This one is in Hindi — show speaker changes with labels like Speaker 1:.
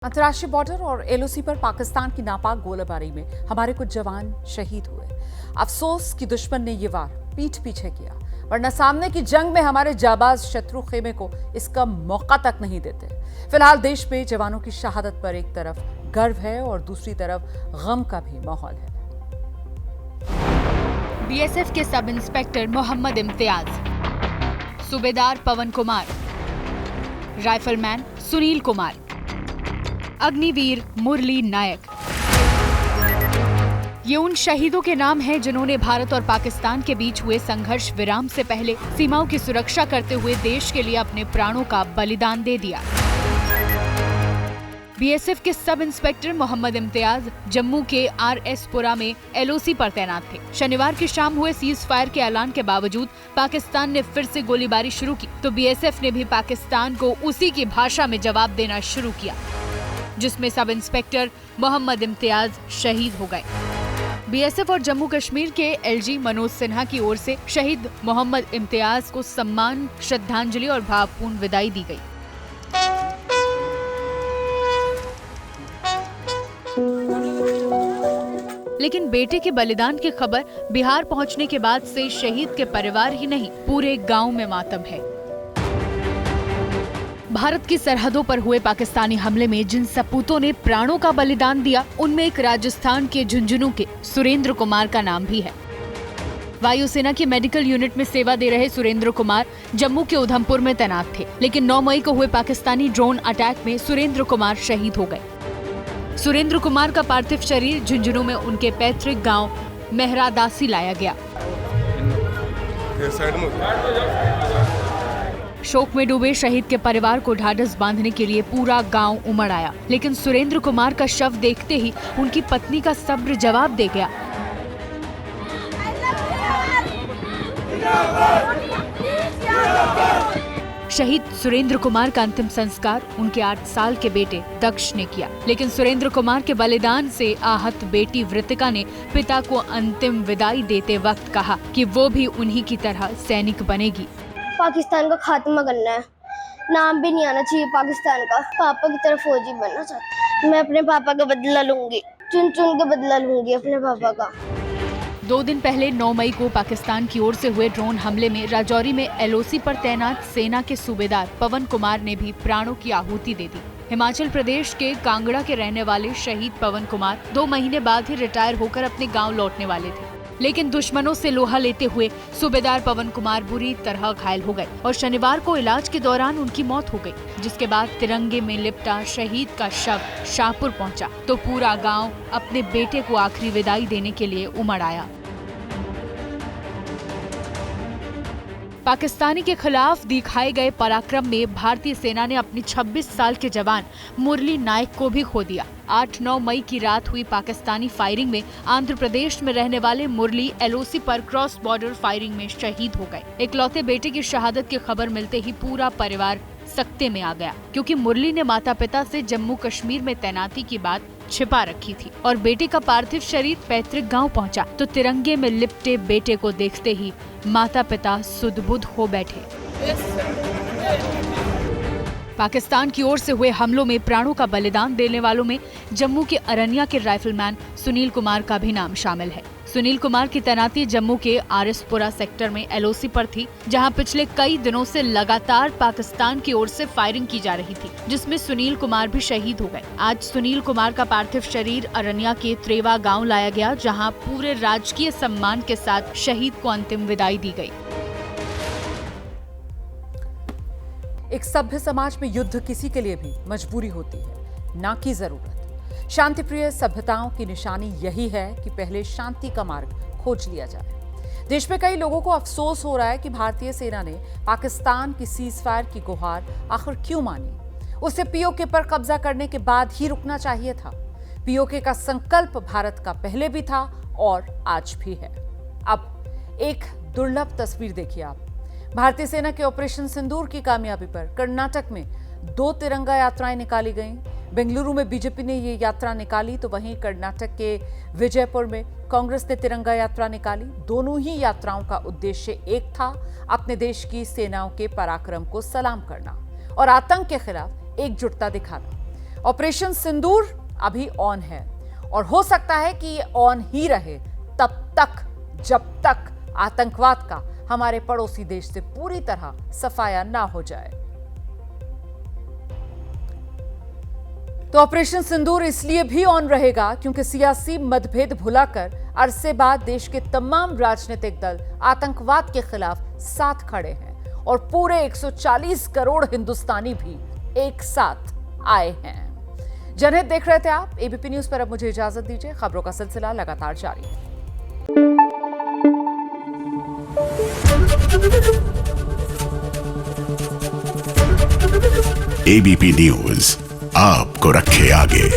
Speaker 1: अंतर्राष्ट्रीय बॉर्डर और एलओसी पर पाकिस्तान की नापाक गोलीबारी में हमारे कुछ जवान शहीद हुए। अफसोस कि दुश्मन ने ये वार पीठ पीछे किया, वरना सामने की जंग में हमारे जाबाज शत्रु खेमे को इसका मौका तक नहीं देते। फिलहाल देश में जवानों की शहादत पर एक तरफ गर्व है और दूसरी तरफ गम का भी माहौल है।
Speaker 2: बीएसएफ के सब इंस्पेक्टर मोहम्मद इम्तियाज, सूबेदार पवन कुमार, राइफलमैन सुनील कुमार, अग्निवीर मुरली नायक, ये उन शहीदों के नाम हैं जिन्होंने भारत और पाकिस्तान के बीच हुए संघर्ष विराम से पहले सीमाओं की सुरक्षा करते हुए देश के लिए अपने प्राणों का बलिदान दे दिया। बीएसएफ के सब इंस्पेक्टर मोहम्मद इम्तियाज जम्मू के आरएसपुरा में एलओसी पर तैनात थे। शनिवार की शाम हुए सीज फायर के ऐलान के बावजूद पाकिस्तान ने फिर से गोलीबारी शुरू की, तो बीएसएफ ने भी पाकिस्तान को उसी की भाषा में जवाब देना शुरू किया, जिसमें सब इंस्पेक्टर मोहम्मद इम्तियाज शहीद हो गए। बीएसएफ और जम्मू कश्मीर के एलजी मनोज सिन्हा की ओर से शहीद मोहम्मद इम्तियाज को सम्मान, श्रद्धांजलि और भावपूर्ण विदाई दी गई। लेकिन बेटे के बलिदान की खबर बिहार पहुंचने के बाद से शहीद के परिवार ही नहीं, पूरे गांव में मातम है। भारत की सरहदों पर हुए पाकिस्तानी हमले में जिन सपूतों ने प्राणों का बलिदान दिया, उनमें एक राजस्थान के झुंझुनू के सुरेंद्र कुमार का नाम भी है। वायुसेना की मेडिकल यूनिट में सेवा दे रहे सुरेंद्र कुमार जम्मू के उधमपुर में तैनात थे, लेकिन 9 मई को हुए पाकिस्तानी ड्रोन अटैक में सुरेंद्र कुमार शहीद हो गए। सुरेंद्र कुमार का पार्थिव शरीर झुंझुनू में उनके पैतृक गांव मेहरादासी लाया गया। शोक में डूबे शहीद के परिवार को ढाढ़स बांधने के लिए पूरा गांव उमड़ आया, लेकिन सुरेंद्र कुमार का शव देखते ही उनकी पत्नी का सब्र जवाब दे गया। शहीद सुरेंद्र कुमार का अंतिम संस्कार उनके 8 साल के बेटे दक्ष ने किया, लेकिन सुरेंद्र कुमार के बलिदान से आहत बेटी वृतिका ने पिता को अंतिम विदाई देते वक्त कहा कि वो भी उन्हीं की तरह सैनिक बनेगी।
Speaker 3: पाकिस्तान का खात्मा करना है, नाम भी नहीं आना चाहिए पाकिस्तान का। पापा की तरफ फौजी बनना चाहती हूँ। मैं अपने पापा का बदला लूंगी, चुन चुन के बदला लूंगी अपने पापा का।
Speaker 2: 2 दिन पहले 9 मई को पाकिस्तान की ओर से हुए ड्रोन हमले में राजौरी में एलओसी पर तैनात सेना के सूबेदार पवन कुमार ने भी प्राणों की आहुति दे दी। हिमाचल प्रदेश के कांगड़ा के रहने वाले शहीद पवन कुमार 2 महीने बाद ही रिटायर होकर अपने गाँव लौटने वाले थे, लेकिन दुश्मनों से लोहा लेते हुए सूबेदार पवन कुमार बुरी तरह घायल हो गए और शनिवार को इलाज के दौरान उनकी मौत हो गई, जिसके बाद तिरंगे में लिपटा शहीद का शव शाहपुर पहुंचा तो पूरा गांव अपने बेटे को आखिरी विदाई देने के लिए उमड़ आया। पाकिस्तानी के खिलाफ दिखाए गए पराक्रम में भारतीय सेना ने अपनी 26 साल के जवान मुरली नायक को भी खो दिया। 8-9 मई की रात हुई पाकिस्तानी फायरिंग में आंध्र प्रदेश में रहने वाले मुरली एलओसी पर क्रॉस बॉर्डर फायरिंग में शहीद हो गए। इकलौते बेटे की शहादत की खबर मिलते ही पूरा परिवार सकते में आ गया, क्योंकि मुरली ने माता पिता से जम्मू कश्मीर में तैनाती की बात छिपा रखी थी और बेटे का पार्थिव शरीर पैतृक गांव पहुंचा तो तिरंगे में लिपटे बेटे को देखते ही माता पिता सुध-बुध हो बैठे। पाकिस्तान की ओर से हुए हमलों में प्राणों का बलिदान देने वालों में जम्मू के अरनिया के राइफलमैन सुनील कुमार का भी नाम शामिल है। सुनील कुमार की तैनाती जम्मू के आरएसपुरा सेक्टर में एलओसी पर थी, जहां पिछले कई दिनों से लगातार पाकिस्तान की ओर से फायरिंग की जा रही थी, जिसमें सुनील कुमार भी शहीद हो गए। आज सुनील कुमार का पार्थिव शरीर अरनिया के त्रेवा गांव लाया गया, जहां पूरे राजकीय सम्मान के साथ शहीद को अंतिम विदाई दी गई।
Speaker 1: एक सभ्य समाज में युद्ध किसी के लिए भी मजबूरी होती है, ना कि जरूरत। शांतिप्रिय सभ्यताओं की निशानी यही है कि पहले शांति का मार्ग खोज लिया जाए। देश में कई लोगों को अफसोस हो रहा है कि भारतीय सेना ने पाकिस्तान की सीज फायर की गुहार आखिर क्यों मानी। उसे पीओके पर कब्जा करने के बाद ही रुकना चाहिए था। पीओके का संकल्प भारत का पहले भी था और आज भी है। अब एक दुर्लभ तस्वीर देखिए आप। भारतीय सेना के ऑपरेशन सिंदूर की कामयाबी पर कर्नाटक में 2 तिरंगा यात्राएं निकाली गईं। बेंगलुरु में बीजेपी ने ये यात्रा निकाली तो वहीं कर्नाटक के विजयपुर में कांग्रेस ने तिरंगा यात्रा निकाली। दोनों ही यात्राओं का उद्देश्य एक था, अपने देश की सेनाओं के पराक्रम को सलाम करना और आतंक के खिलाफ एकजुटता दिखाना। ऑपरेशन सिंदूर अभी ऑन है और हो सकता है कि ये ऑन ही रहे तब तक जब तक आतंकवाद का हमारे पड़ोसी देश से पूरी तरह सफाया ना हो जाए। तो ऑपरेशन सिंदूर इसलिए भी ऑन रहेगा क्योंकि सियासी मतभेद भुलाकर अरसे बाद देश के तमाम राजनीतिक दल आतंकवाद के खिलाफ साथ खड़े हैं और पूरे 140 करोड़ हिंदुस्तानी भी एक साथ आए हैं। जनहित देख रहे थे आप एबीपी न्यूज पर। अब मुझे इजाजत दीजिए, खबरों का सिलसिला लगातार जारी है।
Speaker 4: एबीपी न्यूज आपको रखे आगे।